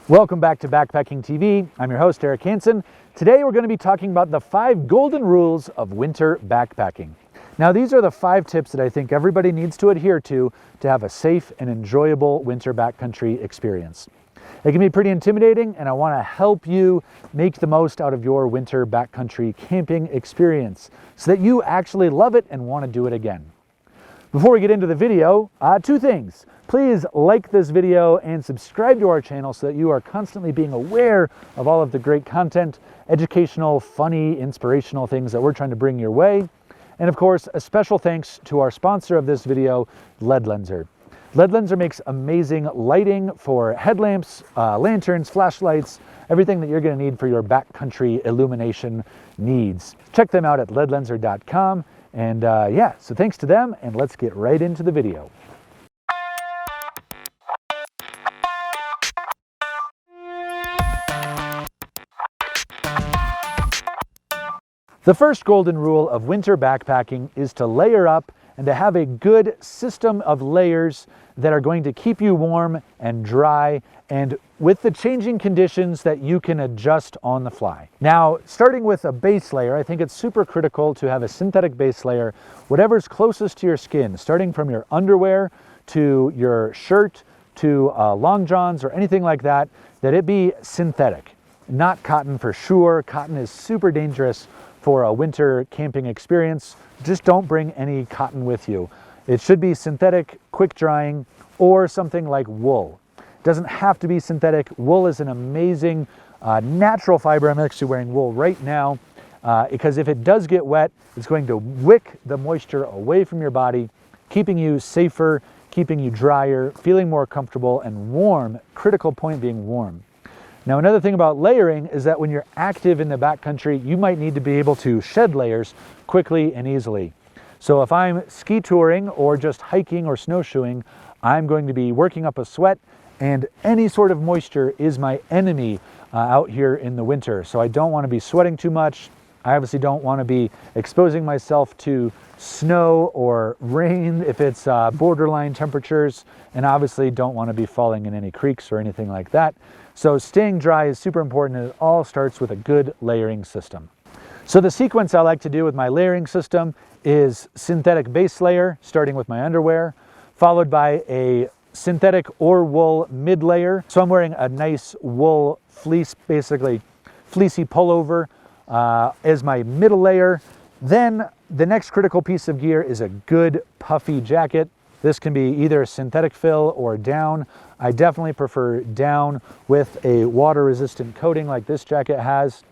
Welcome back to Backpacking TV. I'm your host, Eric Hansen. Today we're going to be talking about the 5 golden rules of winter backpacking. Now these are the 5 tips that I think everybody needs to adhere to have a safe and enjoyable winter backcountry experience. It can be pretty intimidating, and I want to help you make the most out of your winter backcountry camping experience so that you actually love it and want to do it again. Before we get into the video, 2 things. Please like this video and subscribe to our channel so that you are constantly being aware of all of the great content, educational, funny, inspirational things that we're trying to bring your way. And of course, a special thanks to our sponsor of this video, LED Lenser. LED Lenser makes amazing lighting for headlamps, lanterns, flashlights, everything that you're going to need for your backcountry illumination needs. Check them out at ledlenser.com. And yeah, so thanks to them, and let's get right into the video. The first golden rule of winter backpacking is to layer up and to have a good system of layers that are going to keep you warm and dry, and with the changing conditions that you can adjust on the fly. Now, starting with a base layer, I think it's super critical to have a synthetic base layer, whatever's closest to your skin, starting from your underwear to your shirt to long johns or anything like that, that it be synthetic, not cotton for sure. Cotton is super dangerous for a winter camping experience. Just don't bring any cotton with you. It should be synthetic, quick drying, or something like wool. It doesn't have to be synthetic. Wool is an amazing natural fiber. I'm actually wearing wool right now because if it does get wet, it's going to wick the moisture away from your body, keeping you safer, keeping you drier, feeling more comfortable and warm, critical point being warm. Now, another thing about layering is that when you're active in the backcountry, you might need to be able to shed layers quickly and easily. So if I'm ski touring or just hiking or snowshoeing, I'm going to be working up a sweat, and any sort of moisture is my enemy out here in the winter. So I don't want to be sweating too much. I obviously don't want to be exposing myself to snow or rain if it's borderline temperatures, and obviously don't want to be falling in any creeks or anything like that. So staying dry is super important, and it all starts with a good layering system. So the sequence I like to do with my layering system is synthetic base layer, starting with my underwear, followed by a synthetic or wool mid layer. So I'm wearing a nice wool fleece, basically fleecy pullover as my middle layer. Then the next critical piece of gear is a good puffy jacket. This can be either synthetic fill or down. I definitely prefer down with a water resistant coating like this jacket has.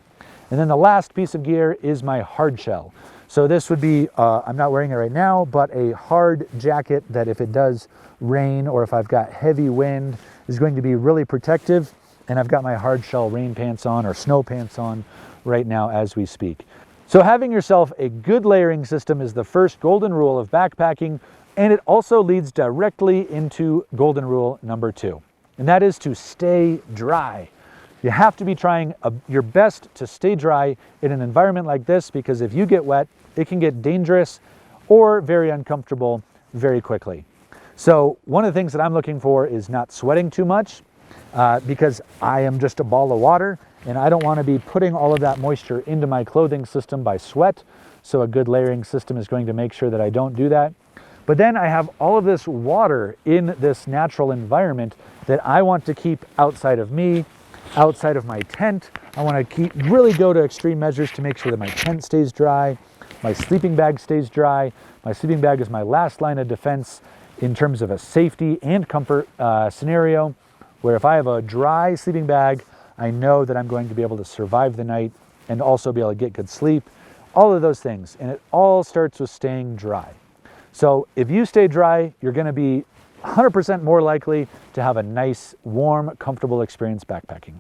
And then the last piece of gear is my hard shell. So this would be, I'm not wearing it right now, but a hard jacket that if it does rain or if I've got heavy wind is going to be really protective. And I've got my hard shell rain pants on or snow pants on right now as we speak. So having yourself a good layering system is the first golden rule of backpacking, and it also leads directly into golden rule number 2, and that is to stay dry. You have to be trying your best to stay dry in an environment like this, because if you get wet, it can get dangerous or very uncomfortable very quickly. So one of the things that I'm looking for is not sweating too much because I am just a ball of water, and I don't want to be putting all of that moisture into my clothing system by sweat. So a good layering system is going to make sure that I don't do that. But then I have all of this water in this natural environment that I want to keep outside of me, outside of my tent. I want to really go to extreme measures to make sure that my tent stays dry, my sleeping bag stays dry. My sleeping bag is my last line of defense in terms of a safety and comfort scenario, where if I have a dry sleeping bag, I know that I'm going to be able to survive the night and also be able to get good sleep, all of those things. And it all starts with staying dry. So if you stay dry, you're going to be 100% more likely to have a nice, warm, comfortable experience backpacking.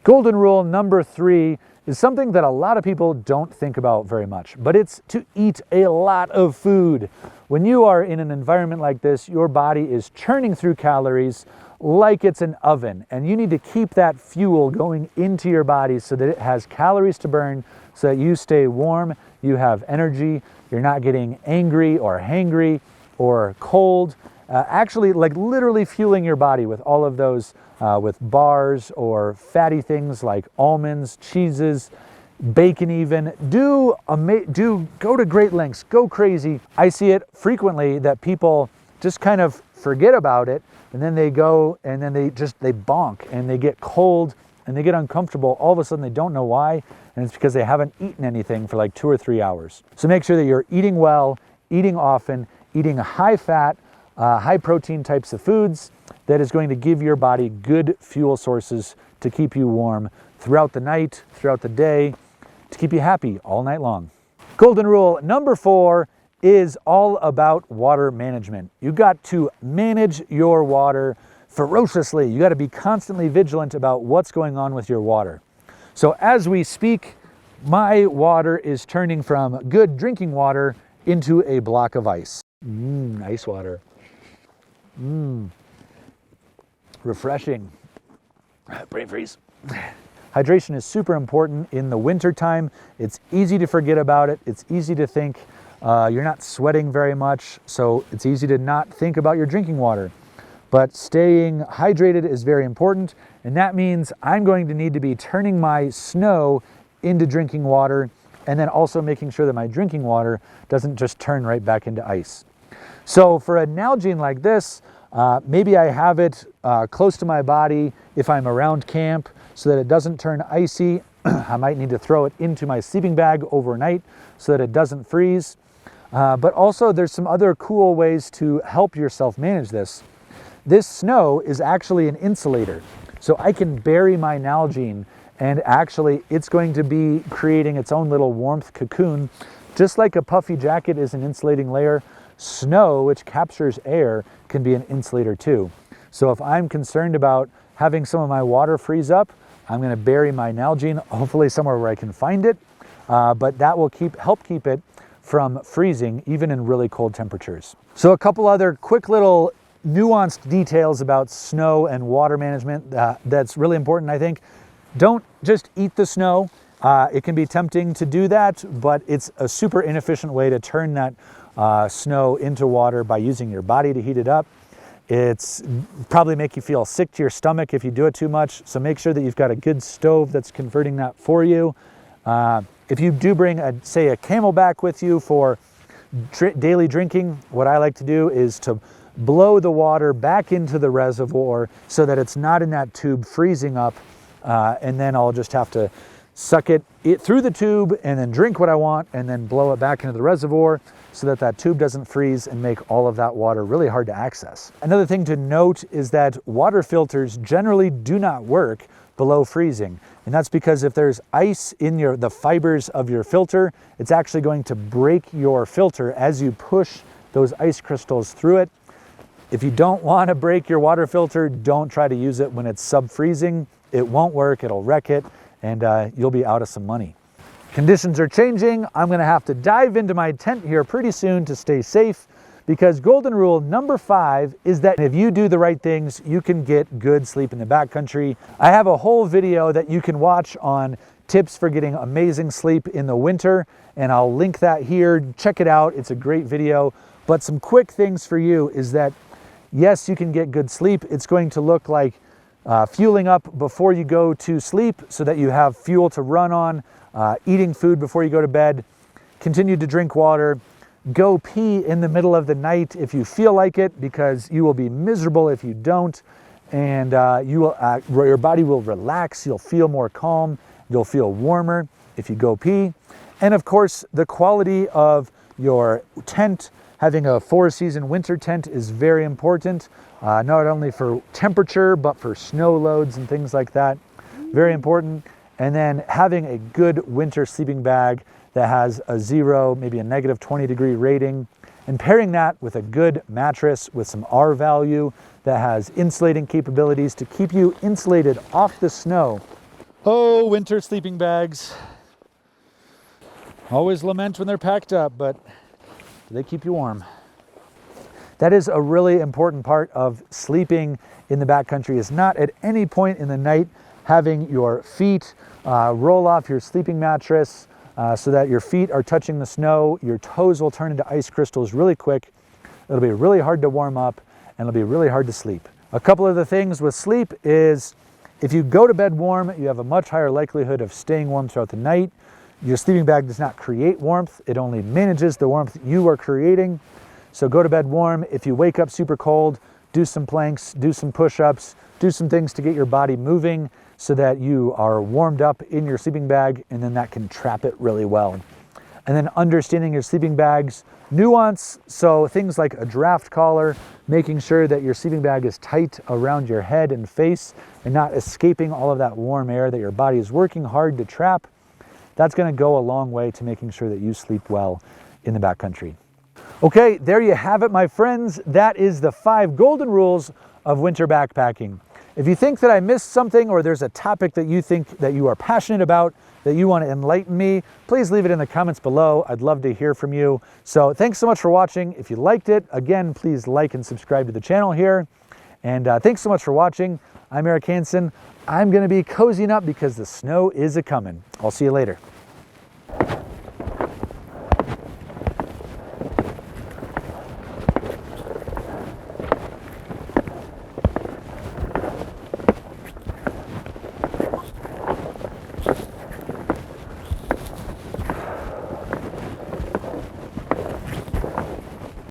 Golden rule number 3 is something that a lot of people don't think about very much, but it's to eat a lot of food. When you are in an environment like this, your body is churning through calories like it's an oven, and you need to keep that fuel going into your body so that it has calories to burn, so that you stay warm, you have energy, you're not getting angry or hangry or cold, actually like literally fueling your body with all of those, with bars or fatty things like almonds, cheeses, bacon even. Do go to great lengths, go crazy. I see it frequently that people just kind of forget about it, and then they go and then they bonk and they get cold and they get uncomfortable. All of a sudden they don't know why, and it's because they haven't eaten anything for like 2 or 3 hours. So make sure that you're eating well, eating often, eating high fat, high protein types of foods that is going to give your body good fuel sources to keep you warm throughout the night, throughout the day, to keep you happy all night long. Golden rule number 4 is all about water management. You got to manage your water ferociously. You got to be constantly vigilant about what's going on with your water. So as we speak, my water is turning from good drinking water into a block of ice. Ice water. Refreshing. Brain freeze. Hydration is super important in the winter time. It's easy to forget about it. It's easy to think you're not sweating very much, so it's easy to not think about your drinking water. But staying hydrated is very important, and that means I'm going to need to be turning my snow into drinking water, and then also making sure that my drinking water doesn't just turn right back into ice. So for a Nalgene like this, maybe I have it close to my body if I'm around camp so that it doesn't turn icy. I might need to throw it into my sleeping bag overnight so that it doesn't freeze. But also there's some other cool ways to help yourself manage this. This snow is actually an insulator. So I can bury my Nalgene and actually it's going to be creating its own little warmth cocoon. Just like a puffy jacket is an insulating layer, snow, which captures air, can be an insulator too. So if I'm concerned about having some of my water freeze up, I'm going to bury my Nalgene, hopefully somewhere where I can find it, but that will help keep it from freezing even in really cold temperatures. So a couple other quick little nuanced details about snow and water management that's really important, I think. Don't just eat the snow. It can be tempting to do that, but it's a super inefficient way to turn that snow into water by using your body to heat it up. It's probably make you feel sick to your stomach if you do it too much. So make sure that you've got a good stove that's converting that for you. If you do bring say a Camelback with you for daily drinking, what I like to do is to blow the water back into the reservoir so that it's not in that tube freezing up. And then I'll just have to suck it through the tube and then drink what I want and then blow it back into the reservoir so that that tube doesn't freeze and make all of that water really hard to access. Another thing to note is that water filters generally do not work below freezing. And that's because if there's ice in the fibers of your filter, it's actually going to break your filter as you push those ice crystals through it. If you don't want to break your water filter, don't try to use it when it's sub-freezing. It won't work, it'll wreck it, and you'll be out of some money. Conditions are changing. I'm gonna have to dive into my tent here pretty soon to stay safe, because golden rule number 5 is that if you do the right things, you can get good sleep in the backcountry. I have a whole video that you can watch on tips for getting amazing sleep in the winter, and I'll link that here. Check it out, it's a great video. But some quick things for you is that, yes, you can get good sleep. It's going to look like fueling up before you go to sleep so that you have fuel to run on, eating food before you go to bed, continue to drink water, go pee in the middle of the night if you feel like it, because you will be miserable if you don't, and your body will relax, you'll feel more calm, you'll feel warmer if you go pee. And of course, the quality of your tent, having a 4-season winter tent is very important, not only for temperature, but for snow loads and things like that. Very important. And then having a good winter sleeping bag that has a 0, maybe a negative 20-degree rating, and pairing that with a good mattress with some R value that has insulating capabilities to keep you insulated off the snow. Oh, winter sleeping bags. Always lament when they're packed up, but they keep you warm. That is a really important part of sleeping in the backcountry, is not at any point in the night having your feet roll off your sleeping mattress so that your feet are touching the snow. Your toes will turn into ice crystals really quick. It'll be really hard to warm up, and it'll be really hard to sleep. A couple of the things with sleep is if you go to bed warm, you have a much higher likelihood of staying warm throughout the night. Your sleeping bag does not create warmth. It only manages the warmth you are creating. So go to bed warm. If you wake up super cold, do some planks, do some push-ups, do some things to get your body moving so that you are warmed up in your sleeping bag, and then that can trap it really well. And then understanding your sleeping bag's nuance, so things like a draft collar, making sure that your sleeping bag is tight around your head and face and not escaping all of that warm air that your body is working hard to trap. That's going to go a long way to making sure that you sleep well in the backcountry. Okay, there you have it, my friends. That is the 5 golden rules of winter backpacking. If you think that I missed something, or there's a topic that you think that you are passionate about, that you want to enlighten me, please leave it in the comments below. I'd love to hear from you. So thanks so much for watching. If you liked it, again, please like and subscribe to the channel here. And thanks so much for watching. I'm Eric Hansen. I'm going to be cozying up because the snow is a-coming. I'll see you later.